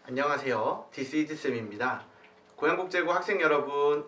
안녕하세요. 디스이즈쌤입니다. 고양국제고 학생 여러분,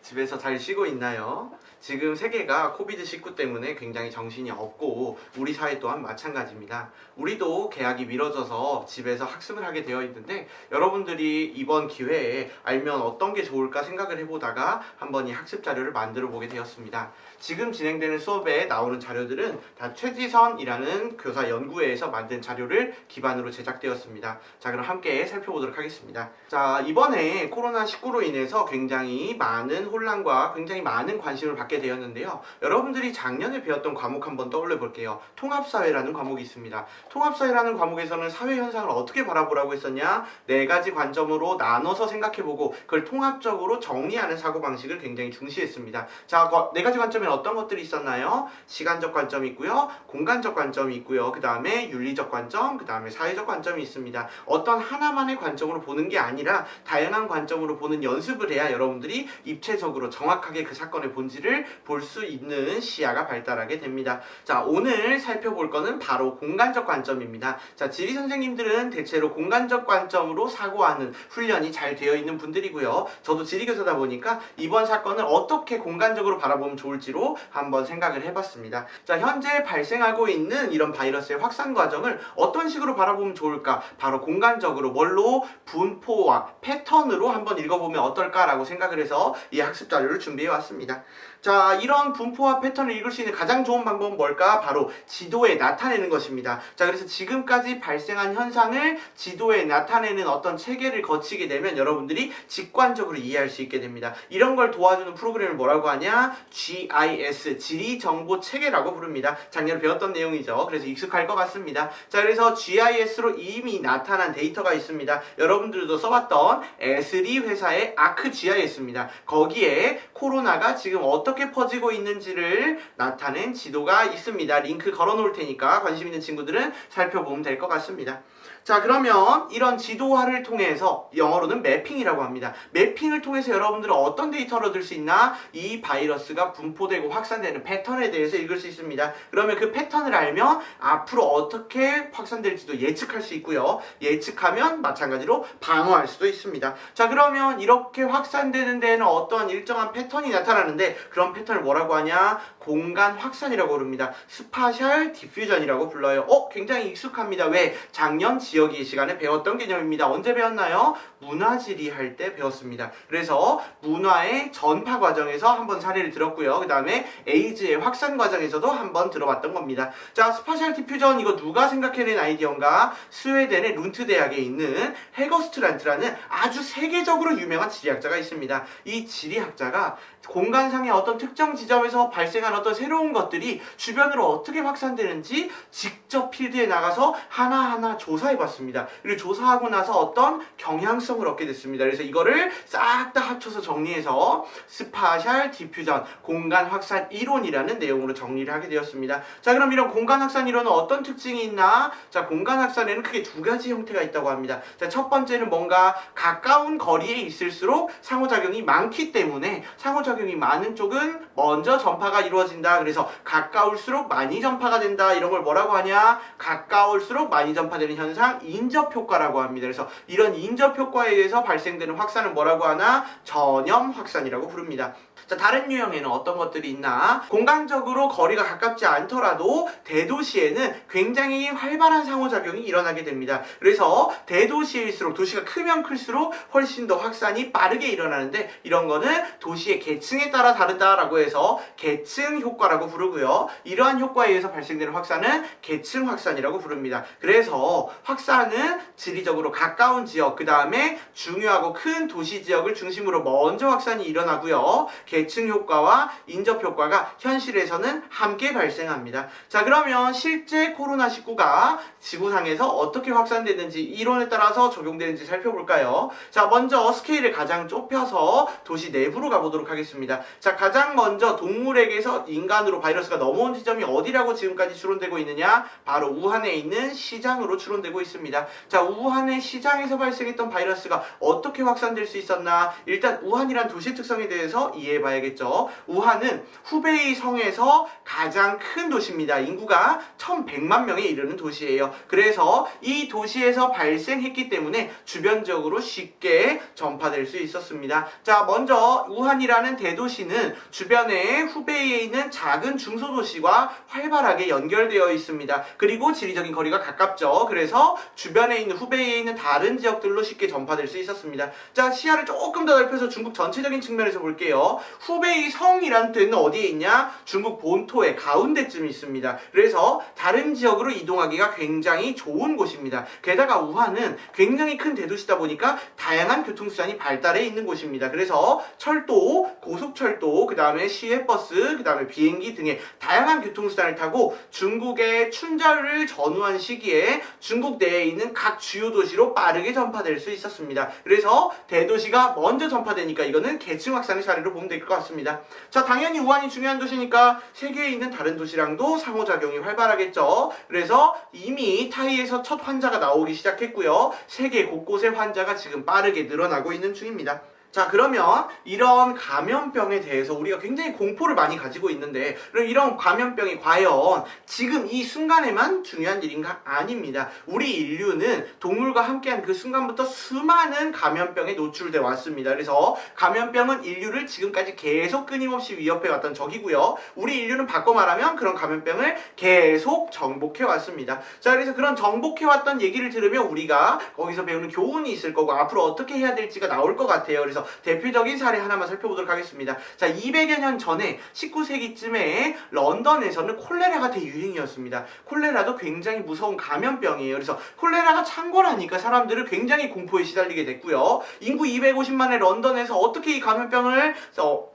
집에서 잘 쉬고 있나요? 지금 세계가 코비드-19 때문에 굉장히 정신이 없고 우리 사회 또한 마찬가지입니다. 우리도 개학이 미뤄져서 집에서 학습을 하게 되어 있는데 여러분들이 이번 기회에 알면 어떤 게 좋을까 생각을 해보다가 한번 이 학습 자료를 만들어 보게 되었습니다. 지금 진행되는 수업에 나오는 자료들은 다 최지선이라는 교사 연구회에서 만든 자료를 기반으로 제작되었습니다. 자, 그럼 함께 살펴보도록 하겠습니다. 자, 이번에 코로나19로 인해서 굉장히 많은 혼란과 굉장히 많은 관심을 받게 되었는데요. 여러분들이 작년에 배웠던 과목 한번 떠올려 볼게요. 통합사회라는 과목이 있습니다. 통합사회라는 과목에서는 사회 현상을 어떻게 바라보라고 했었냐? 4가지 관점으로 나눠서 생각해보고 그걸 통합적으로 정리하는 사고방식을 굉장히 중시했습니다. 자, 4가지 관점에는 어떤 것들이 있었나요? 시간적 관점이 있고요. 공간적 관점이 있고요. 그 다음에 윤리적 관점, 그 다음에 사회적 관점이 있습니다. 어떤 하나만의 관점으로 보는 게 아니라 다양한 관점으로 보는 연습을 해야 여러분들이 입체적으로 정확하게 그 사건의 본질을 볼 수 있는 시야가 발달하게 됩니다. 자, 오늘 살펴볼 거는 바로 공간적 관점입니다. 자, 지리 선생님들은 대체로 공간적 관점으로 사고하는 훈련이 잘 되어 있는 분들이고요. 저도 지리교사다 보니까 이번 사건을 어떻게 공간적으로 바라보면 좋을지로 한번 생각을 해봤습니다. 자, 현재 발생하고 있는 이런 바이러스의 확산 과정을 어떤 식으로 바라보면 좋을까? 바로 공간적으로 뭘로? 분포와 패턴으로 한번 읽어보면 어떨까라고 생각을 해서 이 학습 자료를 준비해 왔습니다. 자, 이런 분포와 패턴을 읽을 수 있는 가장 좋은 방법은 뭘까? 바로 지도에 나타내는 것입니다. 자, 그래서 지금까지 발생한 현상을 지도에 나타내는 어떤 체계를 거치게 되면 여러분들이 직관적으로 이해할 수 있게 됩니다. 이런 걸 도와주는 프로그램을 뭐라고 하냐? GIS, 지리정보체계라고 부릅니다. 작년에 배웠던 내용이죠. 그래서 익숙할 것 같습니다. 자, 그래서 GIS로 이미 나타난 데이터가 있습니다. 여러분들도 써봤던 에스리 회사의 ArcGIS입니다. 거기에 코로나가 지금 어떻게 퍼지고 있는지를 나타낸 지도가 있습니다. 링크 걸어 놓을 테니까 관심 있는 친구들은 살펴보면 될 것 같습니다. 자, 그러면 이런 지도화를 통해서 영어로는 매핑이라고 합니다. 매핑을 통해서 여러분들은 어떤 데이터를 얻을 수 있나? 이 바이러스가 분포되고 확산되는 패턴에 대해서 읽을 수 있습니다. 그러면 그 패턴을 알면 앞으로 어떻게 확산될지도 예측할 수 있고요. 예측하면 마찬가지로 방어할 수도 있습니다. 자, 그러면 이렇게 확산되는 데에는 어떠한 일정한 패턴이 나타나는데 그런 패턴을 뭐라고 하냐? 공간 확산이라고 부릅니다. 스파셜 디퓨전이라고 불러요. 굉장히 익숙합니다. 왜? 작년 지역이 시간에 배웠던 개념입니다. 언제 배웠나요? 문화지리 할 때 배웠습니다. 그래서 문화의 전파 과정에서 한번 사례를 들었고요. 그 다음에 에이즈의 확산 과정에서도 한번 들어봤던 겁니다. 자, 스파셜 디퓨전 이거 누가 생각해낸 아이디어인가? 스웨덴의 룬트 대학에 있는 헤거스트란트라는 아주 세계적으로 유명한 지리학자가 있습니다. 이 지리학자가 공간상의 어떤 특정 지점에서 발생한 어떤 새로운 것들이 주변으로 어떻게 확산되는지 직접 필드에 나가서 하나하나 조사해봤습니다. 그리고 조사하고 나서 어떤 경향성을 얻게 됐습니다. 그래서 이거를 싹 다 합쳐서 정리해서 스파셜 디퓨전, 공간 확산 이론이라는 내용으로 정리를 하게 되었습니다. 자, 그럼 이런 공간 확산 이론은 어떤 특징이 있나? 자, 공간 확산에는 크게 2가지 형태가 있다고 합니다. 자, 첫 번째는 뭔가 가까운 거리에 있을수록 상호작용이 많기 때문에 상호작용이 많은 쪽은 먼저 전파가 이루어진다. 그래서 가까울수록 많이 전파가 된다. 이런 걸 뭐라고 하냐? 가까울수록 많이 전파되는 현상, 인접효과라고 합니다. 그래서 이런 인접효과에 의해서 발생되는 확산을 뭐라고 하나? 전염 확산이라고 부릅니다. 자, 다른 유형에는 어떤 것들이 있나? 공간적으로 거리가 가깝지 않더라도 대도시에는 굉장히 활발한 상호작용이 일어나게 됩니다. 그래서 대도시일수록 도시가 크면 클수록 훨씬 더 확산이 빠르게 일어나는데 이런 거는 도시의 계층에 따라 다르다라고 해서 계층 효과라고 부르고요. 이러한 효과에 의해서 발생되는 확산은 계층 확산이라고 부릅니다. 그래서 확산은 지리적으로 가까운 지역, 그 다음에 중요하고 큰 도시 지역을 중심으로 먼저 확산이 일어나고요. 계층 효과와 인접 효과가 현실에서는 함께 발생합니다. 자, 그러면 실제 코로나19가 지구상에서 어떻게 확산되는지 이론에 따라서 적용되는지 살펴볼까요? 자, 먼저 스케일을 가장 좁혀서 도시 내부로 가보도록 하겠습니다. 하겠습니다. 자, 가장 먼저 동물에게서 인간으로 바이러스가 넘어온 지점이 어디라고 지금까지 추론되고 있느냐? 바로 우한에 있는 시장으로 추론되고 있습니다. 자, 우한의 시장에서 발생했던 바이러스가 어떻게 확산될 수 있었나? 일단 우한이란 도시 특성에 대해서 이해해 봐야겠죠. 우한은 후베이 성에서 가장 큰 도시입니다. 인구가 1100만 명에 이르는 도시예요. 그래서 이 도시에서 발생했기 때문에 주변 지역으로 쉽게 전파될 수 있었습니다. 자, 먼저 우한이라는 대도시는 주변에 후베이에 있는 작은 중소도시와 활발하게 연결되어 있습니다. 그리고 지리적인 거리가 가깝죠. 그래서 주변에 있는 후베이에 있는 다른 지역들로 쉽게 전파될 수 있었습니다. 자, 시야를 조금 더 넓혀서 중국 전체적인 측면에서 볼게요. 후베이 성이라는 데는 어디에 있냐? 중국 본토의 가운데쯤 있습니다. 그래서 다른 지역으로 이동하기가 굉장히 좋은 곳입니다. 게다가 우한은 굉장히 큰 대도시다 보니까 다양한 교통수단이 발달해 있는 곳입니다. 그래서 철도, 고속철도, 그 다음에 시외버스, 그 다음에 비행기 등의 다양한 교통수단을 타고 중국의 춘자를 전후한 시기에 중국 내에 있는 각 주요 도시로 빠르게 전파될 수 있었습니다. 그래서 대도시가 먼저 전파되니까 이거는 계층 확산의 사례로 보면 될 것 같습니다. 자, 당연히 우한이 중요한 도시니까 세계에 있는 다른 도시랑도 상호작용이 활발하겠죠. 그래서 이미 타이에서 첫 환자가 나오기 시작했고요. 세계 곳곳의 환자가 지금 빠르게 늘어나고 있는 중입니다. 자, 그러면 이런 감염병에 대해서 우리가 굉장히 공포를 많이 가지고 있는데, 그럼 이런 감염병이 과연 지금 이 순간에만 중요한 일인가? 아닙니다. 우리 인류는 동물과 함께한 그 순간부터 수많은 감염병에 노출돼 왔습니다. 그래서 감염병은 인류를 지금까지 계속 끊임없이 위협해 왔던 적이고요. 우리 인류는 바꿔 말하면 그런 감염병을 계속 정복해 왔습니다. 자, 그래서 그런 정복해 왔던 얘기를 들으면 우리가 거기서 배우는 교훈이 있을 거고 앞으로 어떻게 해야 될지가 나올 것 같아요. 그래서 대표적인 사례 하나만 살펴보도록 하겠습니다. 자, 200여 년 전에 19세기쯤에 런던에서는 콜레라가 대유행이었습니다. 콜레라도 굉장히 무서운 감염병이에요. 그래서 콜레라가 창궐하니까 사람들은 굉장히 공포에 시달리게 됐고요. 인구 250만의 런던에서 어떻게 이 감염병을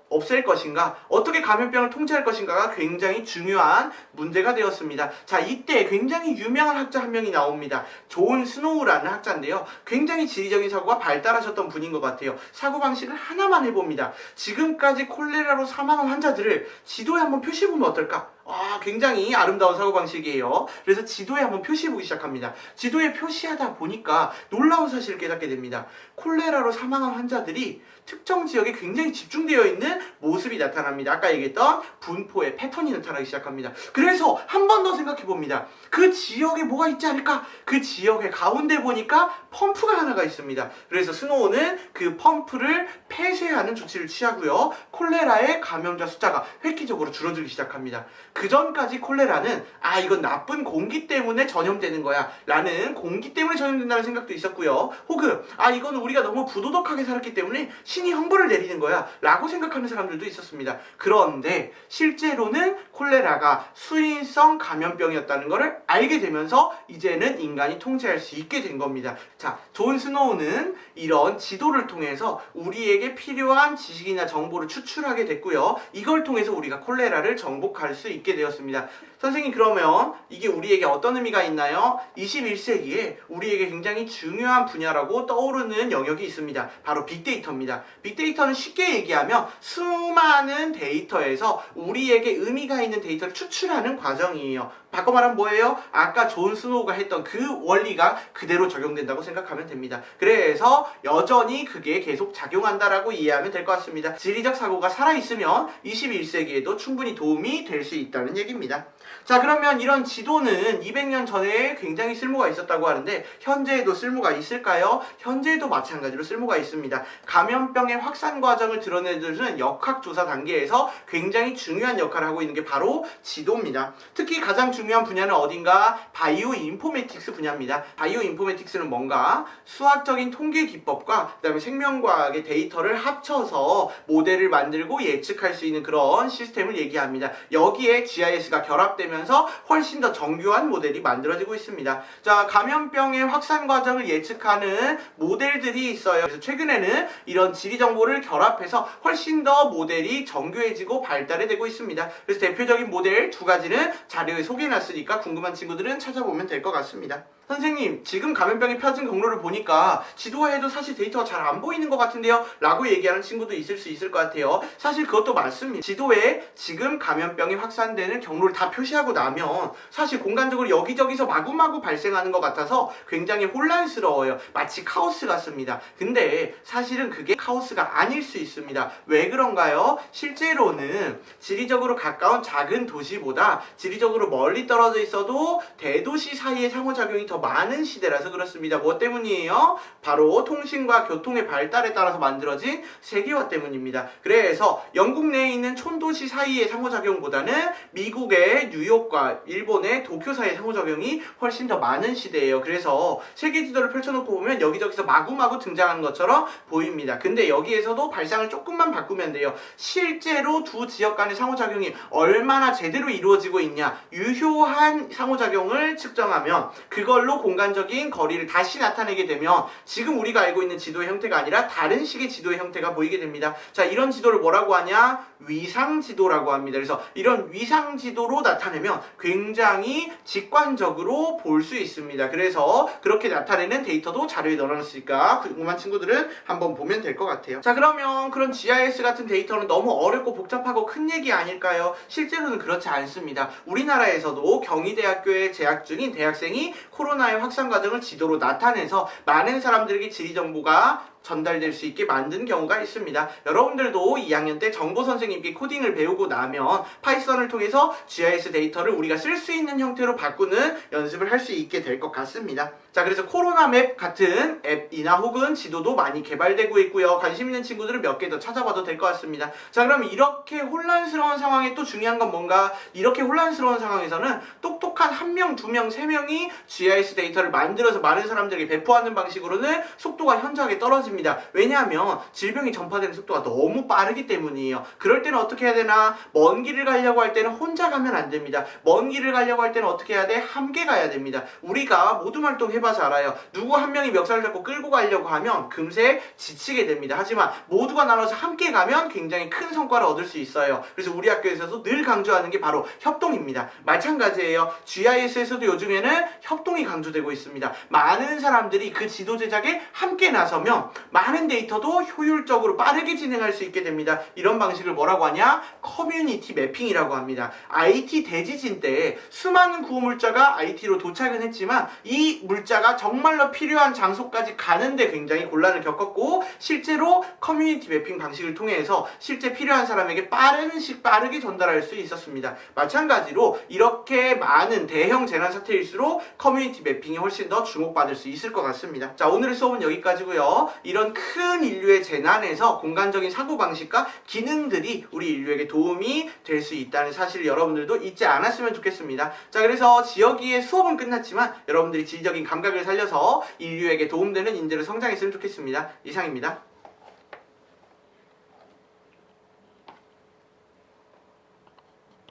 없앨 것인가, 어떻게 감염병을 통제할 것인가가 굉장히 중요한 문제가 되었습니다. 자, 이때 굉장히 유명한 학자 한 명이 나옵니다. 존 스노우라는 학자인데요. 굉장히 지리적인 사고가 발달하셨던 분인 것 같아요. 사고방식을 하나만 해봅니다. 지금까지 콜레라로 사망한 환자들을 지도에 한번 표시해보면 어떨까? 와, 굉장히 아름다운 사고방식이에요. 그래서 지도에 한번 표시해보기 시작합니다. 지도에 표시하다 보니까 놀라운 사실을 깨닫게 됩니다. 콜레라로 사망한 환자들이 특정 지역에 굉장히 집중되어 있는 모습이 나타납니다. 아까 얘기했던 분포의 패턴이 나타나기 시작합니다. 그래서 한 번 더 생각해봅니다. 그 지역에 뭐가 있지 않을까? 그 지역의 가운데 보니까 펌프가 하나가 있습니다. 그래서 스노우는 그 펌프를 폐쇄하는 조치를 취하고요. 콜레라의 감염자 숫자가 획기적으로 줄어들기 시작합니다. 그 전까지 콜레라는 이건 나쁜 공기 때문에 전염되는 거야 라는, 공기 때문에 전염된다는 생각도 있었고요. 혹은 이건 우리가 너무 부도덕하게 살았기 때문에 신이 형벌을 내리는 거야 라고 생각하는 사람들도 있었습니다. 그런데 실제로는 콜레라가 수인성 감염병이었다는 것을 알게 되면서 이제는 인간이 통제할 수 있게 된 겁니다. 자, 존 스노우는 이런 지도를 통해서 우리에게 필요한 지식이나 정보를 추출하게 됐고요. 이걸 통해서 우리가 콜레라를 정복할 수 있게 되었습니다. 선생님, 그러면 이게 우리에게 어떤 의미가 있나요? 21세기에 우리에게 굉장히 중요한 분야라고 떠오르는 영역이 있습니다. 바로 빅데이터입니다. 빅데이터는 쉽게 얘기하면 수많은 데이터에서 우리에게 의미가 있는 데이터를 추출하는 과정이에요. 바꿔 말하면 뭐예요? 아까 존 스노우가 했던 그 원리가 그대로 적용된다고 생각하면 됩니다. 그래서 여전히 그게 계속 작용한다라고 이해하면 될 것 같습니다. 지리적 사고가 살아있으면 21세기에도 충분히 도움이 될 수 있다는 얘기입니다. 자, 그러면 이런 지도는 200년 전에 굉장히 쓸모가 있었다고 하는데 현재에도 쓸모가 있을까요? 현재에도 마찬가지로 쓸모가 있습니다. 감염병의 확산 과정을 드러내주는 역학조사 단계에서 굉장히 중요한 역할을 하고 있는 게 바로 지도입니다. 특히 가장 중요한 분야는 어딘가? 바이오 인포메틱스 분야입니다. 바이오 인포메틱스는 뭔가? 수학적인 통계 기법과 그다음에 생명과학의 데이터를 합쳐서 모델을 만들고 예측할 수 있는 그런 시스템을 얘기합니다. 여기에 GIS가 결합되면 되면서 훨씬 더 정교한 모델이 만들어지고 있습니다. 자, 감염병의 확산 과정을 예측하는 모델들이 있어요. 그래서 최근에는 이런 지리 정보를 결합해서 훨씬 더 모델이 정교해지고 발달이 되고 있습니다. 그래서 대표적인 모델 두 가지는 자료에 소개해놨으니까 궁금한 친구들은 찾아보면 될 것 같습니다. 선생님, 지금 감염병이 펴진 경로를 보니까 지도화에도 사실 데이터가 잘 안 보이는 것 같은데요? 라고 얘기하는 친구도 있을 수 있을 것 같아요. 사실 그것도 맞습니다. 지도에 지금 감염병이 확산되는 경로를 다 표시하고 나면 사실 공간적으로 여기저기서 마구마구 발생하는 것 같아서 굉장히 혼란스러워요. 마치 카오스 같습니다. 근데 사실은 그게 카오스가 아닐 수 있습니다. 왜 그런가요? 실제로는 지리적으로 가까운 작은 도시보다 지리적으로 멀리 떨어져 있어도 대도시 사이의 상호작용이 더 많은 시대라서 그렇습니다. 뭐 때문이에요? 바로 통신과 교통의 발달에 따라서 만들어진 세계화 때문입니다. 그래서 영국 내에 있는 촌도시 사이의 상호작용보다는 미국의 뉴욕과 일본의 도쿄 사이의 상호작용이 훨씬 더 많은 시대예요. 그래서 세계 지도를 펼쳐놓고 보면 여기저기서 마구마구 등장하는 것처럼 보입니다. 근데 여기에서도 발상을 조금만 바꾸면 돼요. 실제로 두 지역 간의 상호작용이 얼마나 제대로 이루어지고 있냐, 유효한 상호작용을 측정하면 그걸로 공간적인 거리를 다시 나타내게 되면 지금 우리가 알고 있는 지도의 형태가 아니라 다른 식의 지도의 형태가 보이게 됩니다. 자, 이런 지도를 뭐라고 하냐? 위상지도라고 합니다. 그래서 이런 위상지도로 나타내면 굉장히 직관적으로 볼 수 있습니다. 그래서 그렇게 나타내는 데이터도 자료에 넣어놨으니까 궁금한 친구들은 한번 보면 될 것 같아요. 자, 그러면 그런 GIS 같은 데이터는 너무 어렵고 복잡하고 큰 얘기 아닐까요? 실제로는 그렇지 않습니다. 우리나라에서도 경희대학교에 재학 중인 대학생이 코로나의 확산 과정을 지도로 나타내서 많은 사람들에게 지리 정보가 전달될 수 있게 만든 경우가 있습니다. 여러분들도 2학년 때 정보 선생님께 코딩을 배우고 나면 파이썬을 통해서 GIS 데이터를 우리가 쓸 수 있는 형태로 바꾸는 연습을 할 수 있게 될 것 같습니다. 자, 그래서 코로나 맵 같은 앱이나 혹은 지도도 많이 개발되고 있고요. 관심 있는 친구들은 몇 개 더 찾아봐도 될 것 같습니다. 자, 그럼 이렇게 혼란스러운 상황에 또 중요한 건 뭔가? 이렇게 혼란스러운 상황에서는 똑똑한 1명, 2명, 3명이 GIS 데이터를 만들어서 많은 사람들에게 배포하는 방식으로는 속도가 현저하게 떨어집니다. 왜냐하면 질병이 전파되는 속도가 너무 빠르기 때문이에요. 그럴 때는 어떻게 해야 되나? 먼 길을 가려고 할 때는 혼자 가면 안 됩니다. 먼 길을 가려고 할 때는 어떻게 해야 돼? 함께 가야 됩니다. 우리가 모둠 활동 해봐서 알아요. 누구 한 명이 멱살을 잡고 끌고 가려고 하면 금세 지치게 됩니다. 하지만 모두가 나눠서 함께 가면 굉장히 큰 성과를 얻을 수 있어요. 그래서 우리 학교에서도 늘 강조하는 게 바로 협동입니다. 마찬가지예요. GIS에서도 요즘에는 협동이 강조되고 있습니다. 많은 사람들이 그 지도 제작에 함께 나서면 많은 데이터도 효율적으로 빠르게 진행할 수 있게 됩니다. 이런 방식을 뭐라고 하냐? 커뮤니티 매핑이라고 합니다. IT 대지진 때 수많은 구호물자가 IT로 도착은 했지만 이 물자가 정말로 필요한 장소까지 가는데 굉장히 곤란을 겪었고 실제로 커뮤니티 매핑 방식을 통해서 실제 필요한 사람에게 빠르게 전달할 수 있었습니다. 마찬가지로 이렇게 많은 대형 재난 사태일수록 커뮤니티 매핑이 훨씬 더 주목받을 수 있을 것 같습니다. 자, 오늘의 수업은 여기까지고요. 이런 큰 인류의 재난에서 공간적인 사고방식과 기능들이 우리 인류에게 도움이 될 수 있다는 사실을 여러분들도 잊지 않았으면 좋겠습니다. 자, 그래서 지역이의 수업은 끝났지만 여러분들이 지리적인 감각을 살려서 인류에게 도움되는 인재로 성장했으면 좋겠습니다. 이상입니다.